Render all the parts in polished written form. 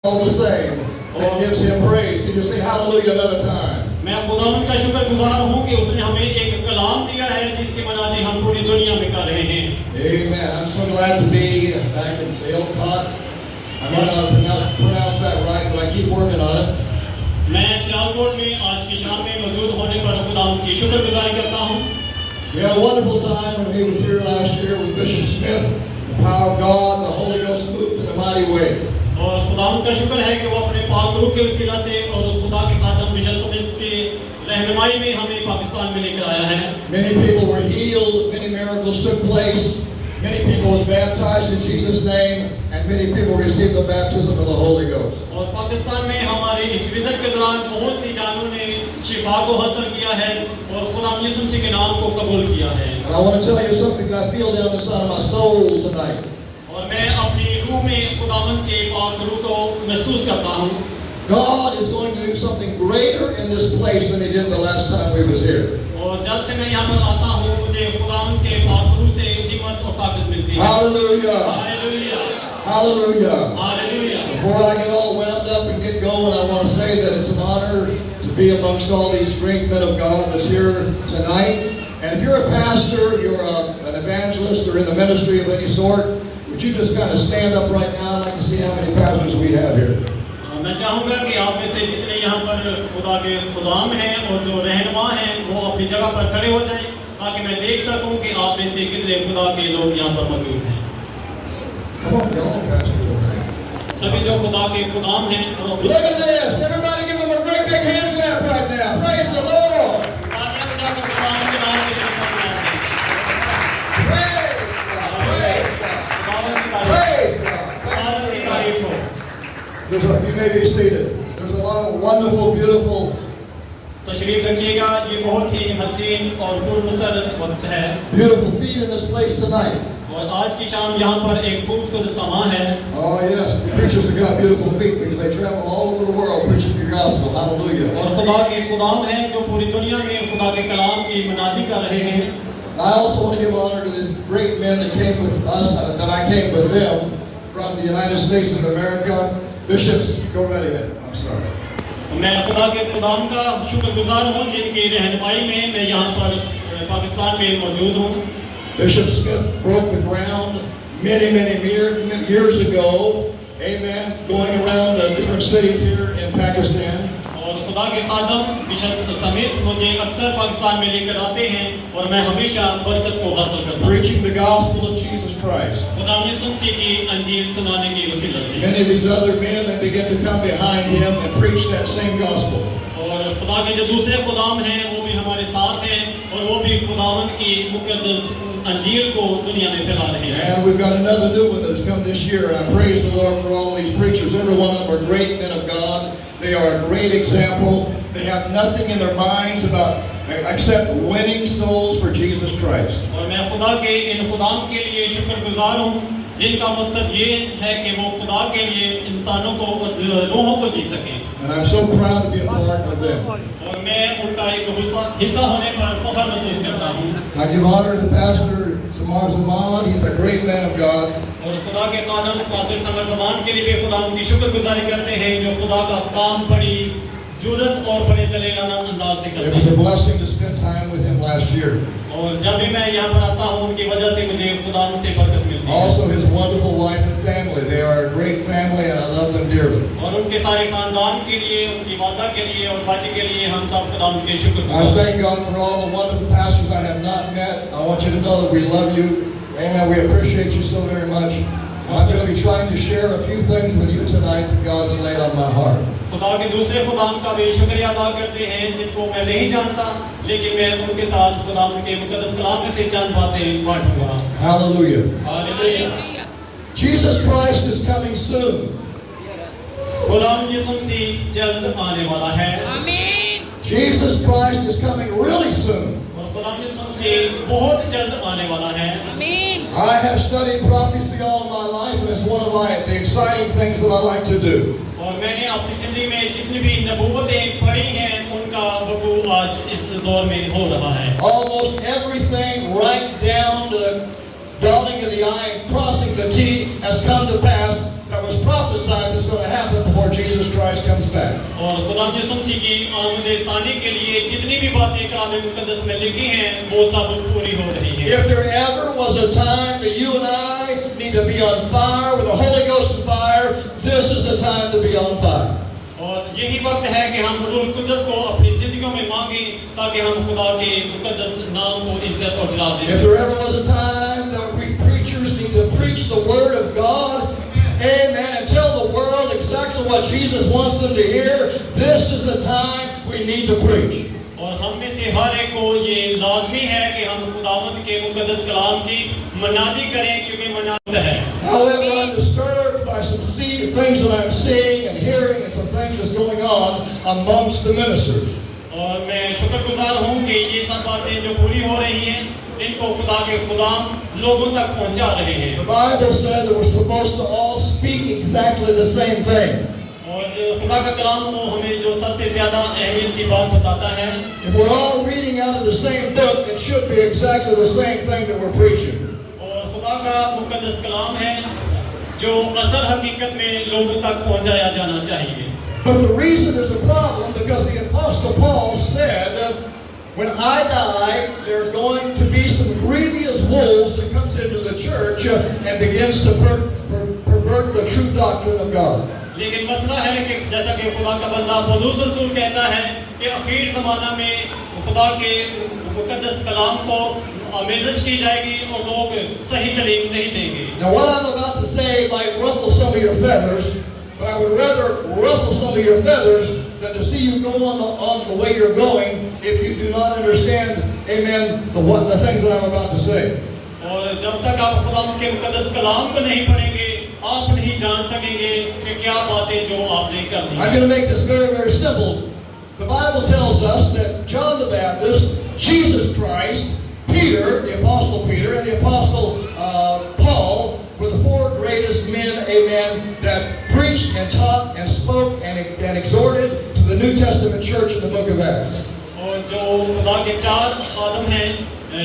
all the same and gives him praise. Can you say hallelujah another time? मैं खुदावंद का शुक्रगुजार हूँ कि उसने हमें एक कलाम दिया है जिसकी मनादी हम पूरी दुनिया में कर रहे हैं. Amen. I'm so glad to be back in Sialkot. I might not pronounce that right, but I keep working on it. मैं सियालकोट में आज की शाम में मौजूद होने पर खुदावंद की शुक्रगुजारी करता हूँ. We had a wonderful time when he was here last year with Bishop Smith. The power of God, the Holy Ghost moved in a mighty way. और खुदावंद का शुक्र है कि वो अपने पाक रूह के वसीला से और खुदा के खादम बिशप स्मिथ की रहनुमाई में हमें पाकिस्तान में लेकर आया है. Many people were healed, many miracles took place, many people was baptized in Jesus' name, and many people received the baptism of the Holy Ghost. और पाकिस्तान में हमारे इस विजिट के दौरान बहुत सी जानों ने शिफा को हासिल किया है और खुदा यीशु मसीह के नाम को कबूल किया है. And I want to tell you something that I feel down inside of my soul tonight. और मैं अपनी रूह में खुदावंद के पाक रूह को महसूस करता हूँ. God is going to do something greater in this place than He did the last time we was here. और जब से मैं यहाँ पर आता हूँ मुझे खुदावंद के पाक रूह से हिम्मत और ताकत मिलती है. Hallelujah! Hallelujah Hallelujah! Hallelujah. Before I get all wound up and get going, I want to say that it's an honor to be amongst all these great men of God that's here tonight. And if you're a pastor, you're an evangelist, or in the ministry of any sort, would you just kind of stand up right now? I'd like to see how many pastors we have here. मैं चाहूँगा कि आप में से जितने यहाँ पर खुदा के खुदाम हैं और जो रहनुमा हैं वो अपनी जगह पर खड़े हो जाएं ताकि मैं देख सकूँ कि आप में से कितने खुदा के लोग यहाँ पर मौजूद हैं. Come on, come on, pastors. सभी जो खुदा के खुदाम हैं वो Look at this! Everybody give them a great big hand clap right now. Praise the Lord! तालियां बजाकर खुदाम के नाम के लिए धन्यवाद दें. Praise God! Praise God! खुदावंद की तारीफ Praise God! खुदावंद की तारीफ हो. You may be seated. There's a lot of wonderful, beautiful तशरीफ रखिएगा. ये बहुत ही हसीन और पुरमसरत वक्त है. beautiful feet in this place tonight. और आज की शाम यहाँ पर एक खूबसूरत समा है. Oh yes, preachers have got beautiful feet because they travel all over the world preaching the gospel. Hallelujah. और खुदा के खुदाम हैं जो पूरी दुनिया में खुदा के कलाम की मनादी कर रहे हैं. I also want to give honor to these great men that came with us, that I came with them from the United States of America. Bishops, go right ahead. I'm sorry. मैं खुदा के खुदाम का शुक्रगुजार हूँ जिनकी रहनुमाई में मैं यहाँ पर पाकिस्तान में मौजूद हूँ. Bishop Smith broke the ground many years ago. Amen. Going around different cities here in Pakistan. और खुदा के खादम बिशप समेत मुझे अक्सर पाकिस्तान में लेकर आते हैं और मैं हमेशा बरकत को हासिल करता हूँ. Preaching the gospel of Jesus Christ. खुदा यीशु मसीह की अंजील सुनाने की वसीला से. Many of these other men that begin to come behind him and preach that same gospel. और खुदा के जो दूसरे खुदाम हैं वो भी हमारे साथ हैं और वो भी खुदावंद की मुकद्दस अंजील को दुनिया में फैला रहे हैं. And we've got another new one that has come this year. I praise the Lord for all these preachers. Every one of them are great men of God. They are a great example. They have nothing in their minds about except winning souls for Jesus Christ. और मैं खुदा के इन खुदाम के लिए शुक्रगुजार हूँ जिनका मकसद ये है कि वो खुदा के लिए इंसानों को रूहों को जी सकें. And I'm so proud to be a part of them. और मैं उनका एक हिस्सा होने पर फख्र महसूस करता हूँ. I give honor to Pastor Samar Zaman. He's a great man of God. और खुदा के खादम पास्टर समर ज़मान के लिए भी खुदा उनकी शुक्रगुजारी करते हैं जो खुदा का काम बड़ी जुर्रत और बड़े दलेराना अंदाज से It करते was a हैं. blessing to spend time with him last year. और जब भी मैं यहाँ पर आता हूँ उनकी वजह से मुझे खुदा से बरकत मिलती है. Also his wonderful wife and family. They are a great family and I love them dearly. और उनके सारे खानदान के लिए उनकी वादा के लिए और बाजी के लिए हम सब खुदा उनके I शुक्रगुजार. thank God for all the wonderful pastors I have not met. I want you to know that we love you. Amen. We appreciate you so very much. I'm going to be trying to share a few things with you tonight that God has laid on my heart. खुदा के दूसरे खुदाम का भी शुक्रिया अदा करते हैं जिनको मैं नहीं जानता लेकिन मैं उनके साथ खुदा के मुकद्दस कलाम में से चंद बातें बांटूंगा. Hallelujah. Hallelujah. Jesus Christ is coming soon. खुदा यीशु मसीह जल्द आने वाला है. Jesus Christ is coming really soon. और खुदा यीशु मसीह बहुत जल्द आने वाला है. I have studied prophecy all my life and it's one of the exciting things that I like to do. और मैंने अपनी जिंदगी में जितनी भी नबूवतें पढ़ी हैं उनका वकू आज इस दौर में हो रहा है. Almost everything right down to the dotting of the I and crossing the T has come to pass that was prophesied is going to happen Jesus Christ comes back. और खुदा यीशु मसीह की आमद सानी के लिए जितनी भी बातें कलाम मुकद्दस में लिखी हैं वो सब पूरी हो रही हैं। If there ever was a time that you and I need to be on fire with the Holy Ghost and fire, this is the time to be on fire. और यही वक्त है कि हम रूह कुद्दस को अपनी जिंदगियों में मांगे ताकि हम खुदा के मुकद्दस नाम को इज्जत और जलाल If दें। there ever was a time that we preachers need to preach the Word of God, amen, and tell the world exactly what Jesus wants them to hear, this is the time we need to preach. और हम में से हर एक को ये लाजमी है कि हम खुदावंद के मुकद्दस कलाम की मनादी करें क्योंकि मनाद है। However, I'm disturbed by some things that I'm seeing and hearing and some things that's going on amongst the ministers. और मैं शुक्रगुजार हूँ कि ये सब बातें जो पूरी हो रही हैं इनको खुदा के खुदाम लोगों तक पहुँचा रहे हैं। The Bible said that we're supposed to all speak exactly the same thing. और जो खुदा का कलाम वो हमें जो सबसे ज्यादा अहमियत की बात बताता है। If we're all reading out of the same book, it should be exactly the same thing that we're preaching. और खुदा का मुकद्दस कलाम है जो असल हकीकत में लोगों तक पहुँचाया जाना चाहिए। But the reason there's a problem because the Apostle Paul said, when I die, there's going to be some grievous wolves that comes into the church and begins to pervert the true doctrine of God. लेकिन मसला है कि जैसा कि खुदा का बंदा पौलुस रसूल कहता है कि आखिर ज़माना में खुदा के मुकद्दस कलाम को आमेज़श की जाएगी और लोग सही तालीम नहीं देंगे। Now what I'm about to say might ruffle some of your feathers, but I would rather ruffle some of your feathers than to see you go on the way you're going if you do not understand, amen, the things that I'm about to say. और जब तक आप खुदा के मुकद्दस कलाम को नहीं पढ़ेंगे आप नहीं जान सकेंगे कि क्या बातें जो आपने करनी हैं। I'm going to make this very, very simple. The Bible tells us that John the Baptist, Jesus Christ, Peter, the Apostle Peter, and the Apostle Paul were the four greatest men, amen, that preached and taught and spoke and exhorted to the New Testament church in the book of Acts. और जो खुदा के चार खादम हैं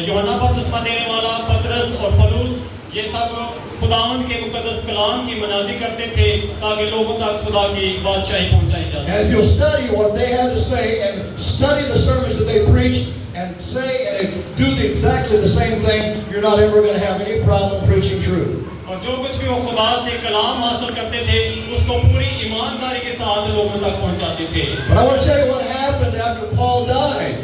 यूहन्ना बपतिस्मा देने वाला पतरस और पौलुस ये सब खुदावंद के मुकद्दस कलाम की मनादी करते थे ताकि लोगों तक खुदा की बादशाही पहुंचाई जाए। And if you'll study what they had to say and study the sermons that they preached and say and do exactly the same thing, you're not ever going to have any problem preaching truth. और जो कुछ भी वो खुदा से कलाम हासिल करते थे उसको पूरी ईमानदारी के साथ लोगों तक पहुंचाते थे। But I want to tell you what happened after Paul died.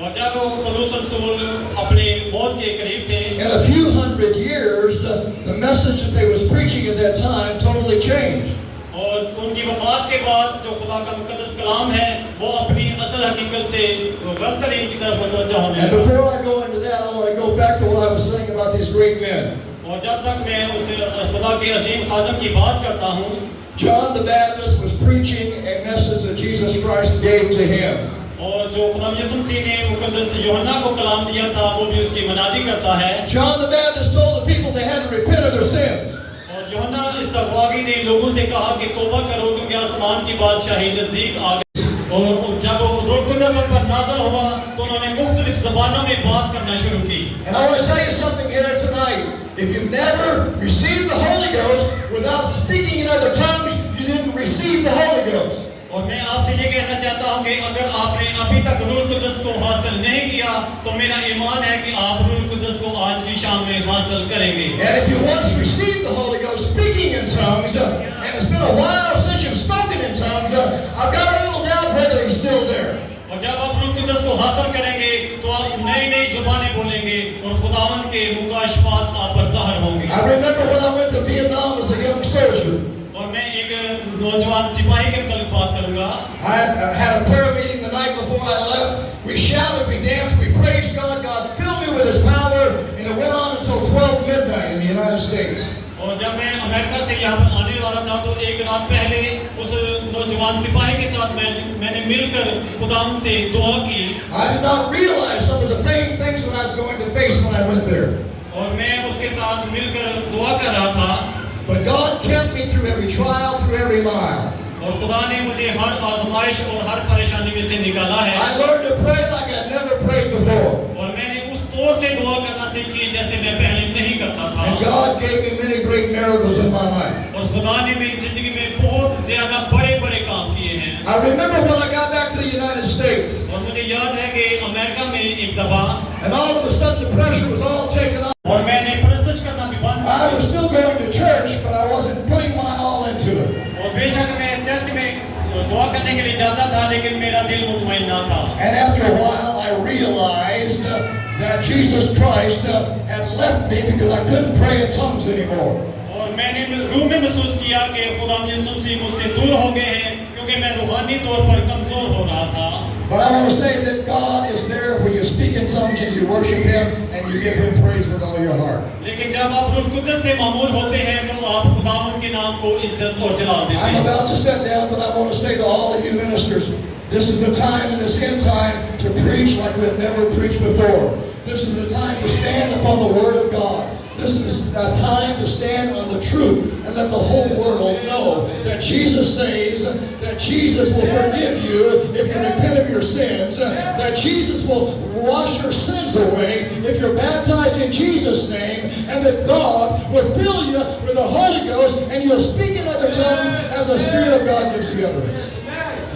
और जब पौलुस रसूल अपने मौत के करीब थे In a few hundred years, the message that they was preaching at that time totally changed. और उनकी वफात के बाद जो खुदा का मुकद्दस कलाम है वो अपनी असल हकीकत से गलत तालीम की तरफ मुतवज्जह होने And लगा। before I go into that, I want to go back to what I was saying about these great men. और जब तक मैं उस खुदा के अजीम खादम की बात करता हूँ John the Baptist was preaching a message that Jesus Christ gave to him. और जो खुदा यीशु मसीह ने मुकद्दस यूहन्ना को कलाम दिया था वो भी उसकी मनादी करता है। John the Baptist told the people they had to repent of their sins. और यूहन्ना इस अगवागी ने लोगों से कहा कि तौबा करो क्योंकि आसमान की बादशाही नजदीक आ गई। और जब रूह कुद्दस उन पर नाज़िल हुआ तो उन्होंने मुख्तलिफ ज़बानों में बात करना शुरू की। And I want to tell you something here tonight. If you've never received the Holy Ghost without speaking in other tongues, you didn't receive the Holy Ghost. और मैं आपसे ये कहना चाहता हूँ कि अगर आपने अभी तक रूह कुद्दस को हासिल नहीं किया तो मेरा ईमान है कि आप रूह कुद्दस को आज की शाम में हासिल करेंगे। And if you once received the Holy Ghost speaking in tongues, and it's been a while since you've spoken in tongues, I've got a little doubt whether he's still there. और जब आप रूह कुद्दस को हासिल करेंगे तो आप नई नई जुबानें बोलेंगे और खुदावंद के मुकाशफात आप पर ज़ाहिर होंगे। I remember when I went to Vietnam as a young soldier. और मैं एक नौजवान सिपाही के मतलब बात करूँगा। I had a prayer meeting the night before I left. We shouted, we danced, we praised God. God filled me with His power, and it went on until 12 midnight in the United States. और जब मैं America से यहाँ पर आने वाला था तो एक रात पहले उस नौजवान सिपाही के साथ मैंने मिलकर खुदावंद से दुआ की। I did not realize some of the things that I was going to face when I went there. और मैं उसके साथ मिलकर दुआ कर रहा था। But God kept me through every trial, through every mile. और खुदा ने मुझे हर आजमाइश और हर परेशानी में से निकाला है। I learned to pray like I'd never prayed before. और मैंने उस तौर से दुआ करना सीखी जैसे मैं पहले नहीं करता था। And God gave me many great miracles in my life. और और खुदा ने मेरी जिंदगी में बहुत ज्यादा बड़े-बड़े काम किए हैं। I remember when I got back to the United States, और मुझे याद है कि अमेरिका में एक दफा and all of a sudden the pressure was all taken off. और मैंने प्रस्तुत करना भी बंद I कर was still going to church, but I wasn't putting my all into it. और बेशक मैं चर्च में दुआ करने के लिए जाता था, लेकिन मेरा दिल मुतमईन ना था। And after a while, I realized that Jesus Christ had left me because I couldn't pray in tongues anymore. और मैंने रूह में महसूस किया कि खुदा यीशु मसीह मुझसे दूर हो गए हैं, क्योंकि मैं रूहानी तौर पर कमजोर हो रहा था। But I want to say that God is there when you speak in tongues and you worship Him and you give Him praise with all your heart. लेकिन जब आप रूह कुद्दस से मामूर होते हैं तो आप खुदावंद के नाम को इज्जत और जलाल देते I'm हैं। about to sit down, but I want to say to all of you ministers, this is the time in this end time to preach like we've never preached before. This is the time to stand upon the Word of God. This is a time to stand on the truth and let the whole world know that Jesus saves, that Jesus will forgive you if you repent of your sins, that Jesus will wash your sins away if you're baptized in Jesus' name, and that God will fill you with the Holy Ghost and you'll speak in other tongues as the Spirit of God gives you utterance.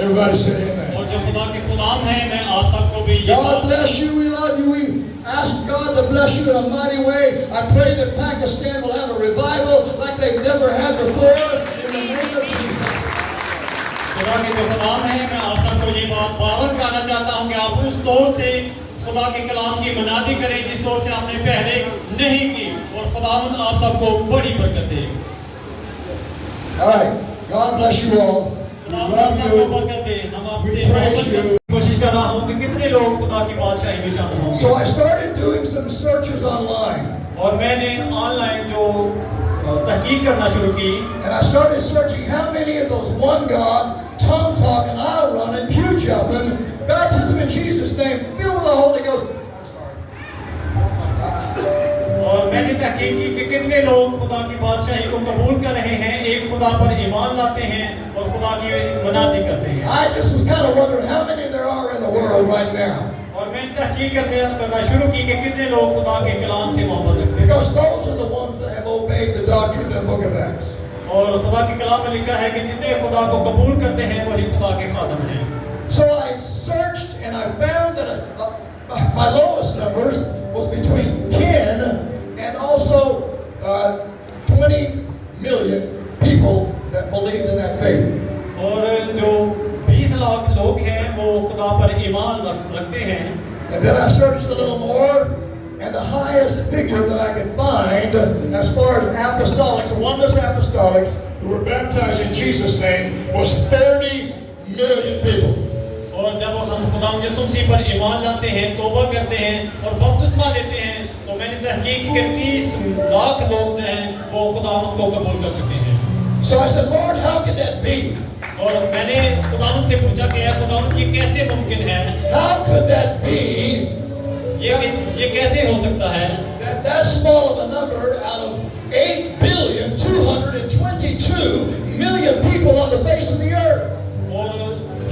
Everybody said amen. और जो खुदा के गुलाम हैं, मैं आप सबको भी ये God bless you. We love you. We ask God to bless you in a mighty way. I pray that Pakistan will have a revival like they've never had before in the name of Jesus. खुदा के जो गुलाम हैं, मैं आप सबको ये बात बावर कराना चाहता हूँ कि आप उस तौर से खुदा के कलाम की मनादी करें जिस तौर से आपने पहले नहीं की, और खुदावंद आप सबको बड़ी बरकत दे। All right. God bless you all. We खुदावंद love आप सबको you. बरकत दे। हम आपसे We praise you. कोशिश कर रहा हूँ कि कितने लोग खुदा की बादशाही में शामिल होंगे। So I started doing some searches online. और मैंने ऑनलाइन जो तहकीक करना शुरू की, And I started searching how many of those one God, tongue talking, eye running, pew jumping, baptism in Jesus' name, filled with the Holy Ghost. I'm sorry. और मैंने तहकीक की कि कितने लोग खुदा की बादशाही को कबूल कर रहे हैं, एक खुदा पर ईमान लाते हैं और खुदा की मनादी करते हैं। I just was kind of wondering how many there are in the world right now. और मैंने तहकीक करना शुरू की कि कितने लोग खुदा के कलाम से मोहब्बत रखते हैं। Because those are the ones that have obeyed the doctrine of the book of Acts. और खुदा के कलाम में लिखा है कि जितने खुदा को कबूल करते हैं वही खुदा के खादम हैं। So I searched and I found that my lowest numbers was between 10 and also 20 million people that believed in that faith. और जो 20 लाख लोग हैं वो खुदा पर ईमान रखते हैं। And then I searched a little more, and the highest figure that I could find as far as apostolics, oneness apostolics, who were baptized in Jesus' name, was 30 million people. और जब हम खुदा यीशु मसीह पर ईमान लाते हैं, तौबा करते हैं और बपतिस्मा लेते हैं, तो मैंने तहकीक के 30 लाख लोग जो हैं वो खुदावंद को कबूल कर चुके हैं। So I said, Lord, how could that be? और मैंने खुदावंद से पूछा कि यार खुदावंद ये कैसे मुमकिन है? How could that be ये कैसे हो सकता है? that small of a number out of 8,222,000,000 people on the face of the earth? और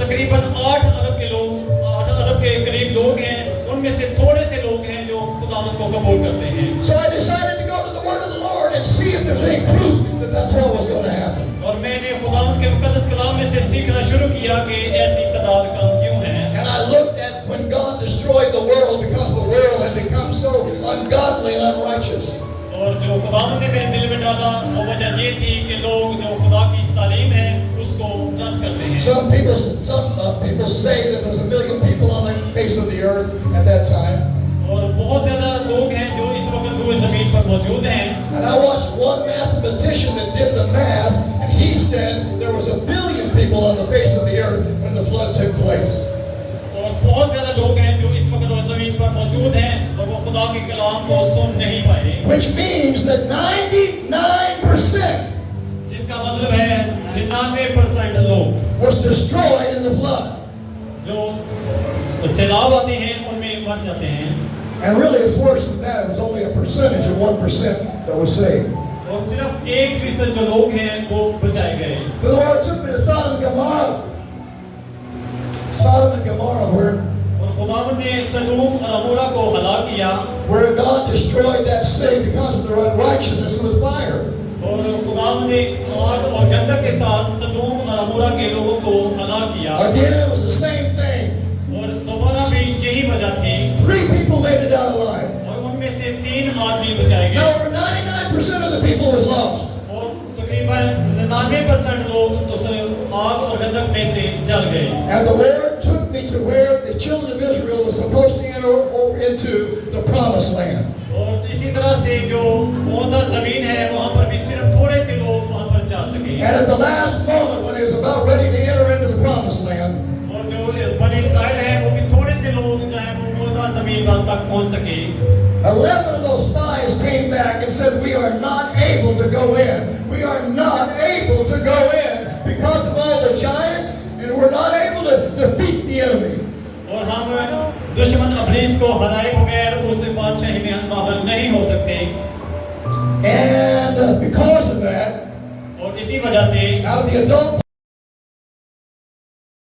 तकरीबन 8 अरब के लोग, 8 अरब के करीब लोग हैं, उनमें से थोड़े से लोग हैं जो खुदावंद को कबूल करते हैं। So I decided to go to the word of the Lord and see if there's any proof that that's what was going to happen. और मैंने खुदावंद के मुकद्दस कलाम में से सीखना शुरू किया कि ऐसी तादाद कम क्यों है। And I looked at when God destroyed the world because the world had become so ungodly and unrighteous. और जो खुदावंद ने मेरे दिल में डाला वो वजह ये थी कि लोग जो खुदा की तालीम है उसको रद्द करते हैं। Some people say that there's 1 million people on the face of the earth at that time. और बहुत ज्यादा लोग हैं जो इस वक्त रूए ज़मीन पर मौजूद हैं। And I watched one mathematician that did the math, and he said there was 1 billion people on the face of the earth when the flood took place. और बहुत ज्यादा लोग हैं जो इस वक्त रूए ज़मीन पर मौजूद हैं और वो खुदा के कलाम को सुन नहीं पाए। Which means that 99% जिसका मतलब है 99% लोग was destroyed in the flood. जो सैलाब आते हैं उनमें मर जाते हैं। And really it's worse than that. It was only a percentage of 1% that was saved. और सिर्फ 1% जो लोग हैं वो बचाए गए। The Lord took me to Sodom and Gomorrah. Sodom and Gomorrah, और खुदावंद ने सदोम और अमोरा को हलाक किया, where God destroyed that city because of their unrighteousness with fire. और खुदावंद ने आग और गंधक के साथ सदोम और अमोरा के लोगों को हलाक किया Again, it was the same thing. और दोबारा भी यही वजह थी 3 people made it out alive. और उनमें से 3 आदमी बचाए Now, गए over 99% of the people was lost. और तकरीबन 99% लोग उस आग और गंधक में से जल गए And the Lord took me to where the children of Israel were supposed to enter over into the promised land. और इसी तरह से जो मौदा जमीन है वहां पर भी सिर्फ थोड़े से लोग वहां पर जा सके And at the last moment, when he was about ready to enter into the promised land, और जो बनी इस्राएल है वो भी थोड़े से लोग जो है वो मौदा जमीन तक पहुंच सके 11 of those spies came back and said, "We are not able to go in. We are not able to go in because of all the giants, and we're not able to defeat the enemy." और हम दुश्मन अब्लीस को हराए बगैर उस बादशाही में हम दाखिल नहीं हो सकते And because of that, और इसी वजह से out of the adult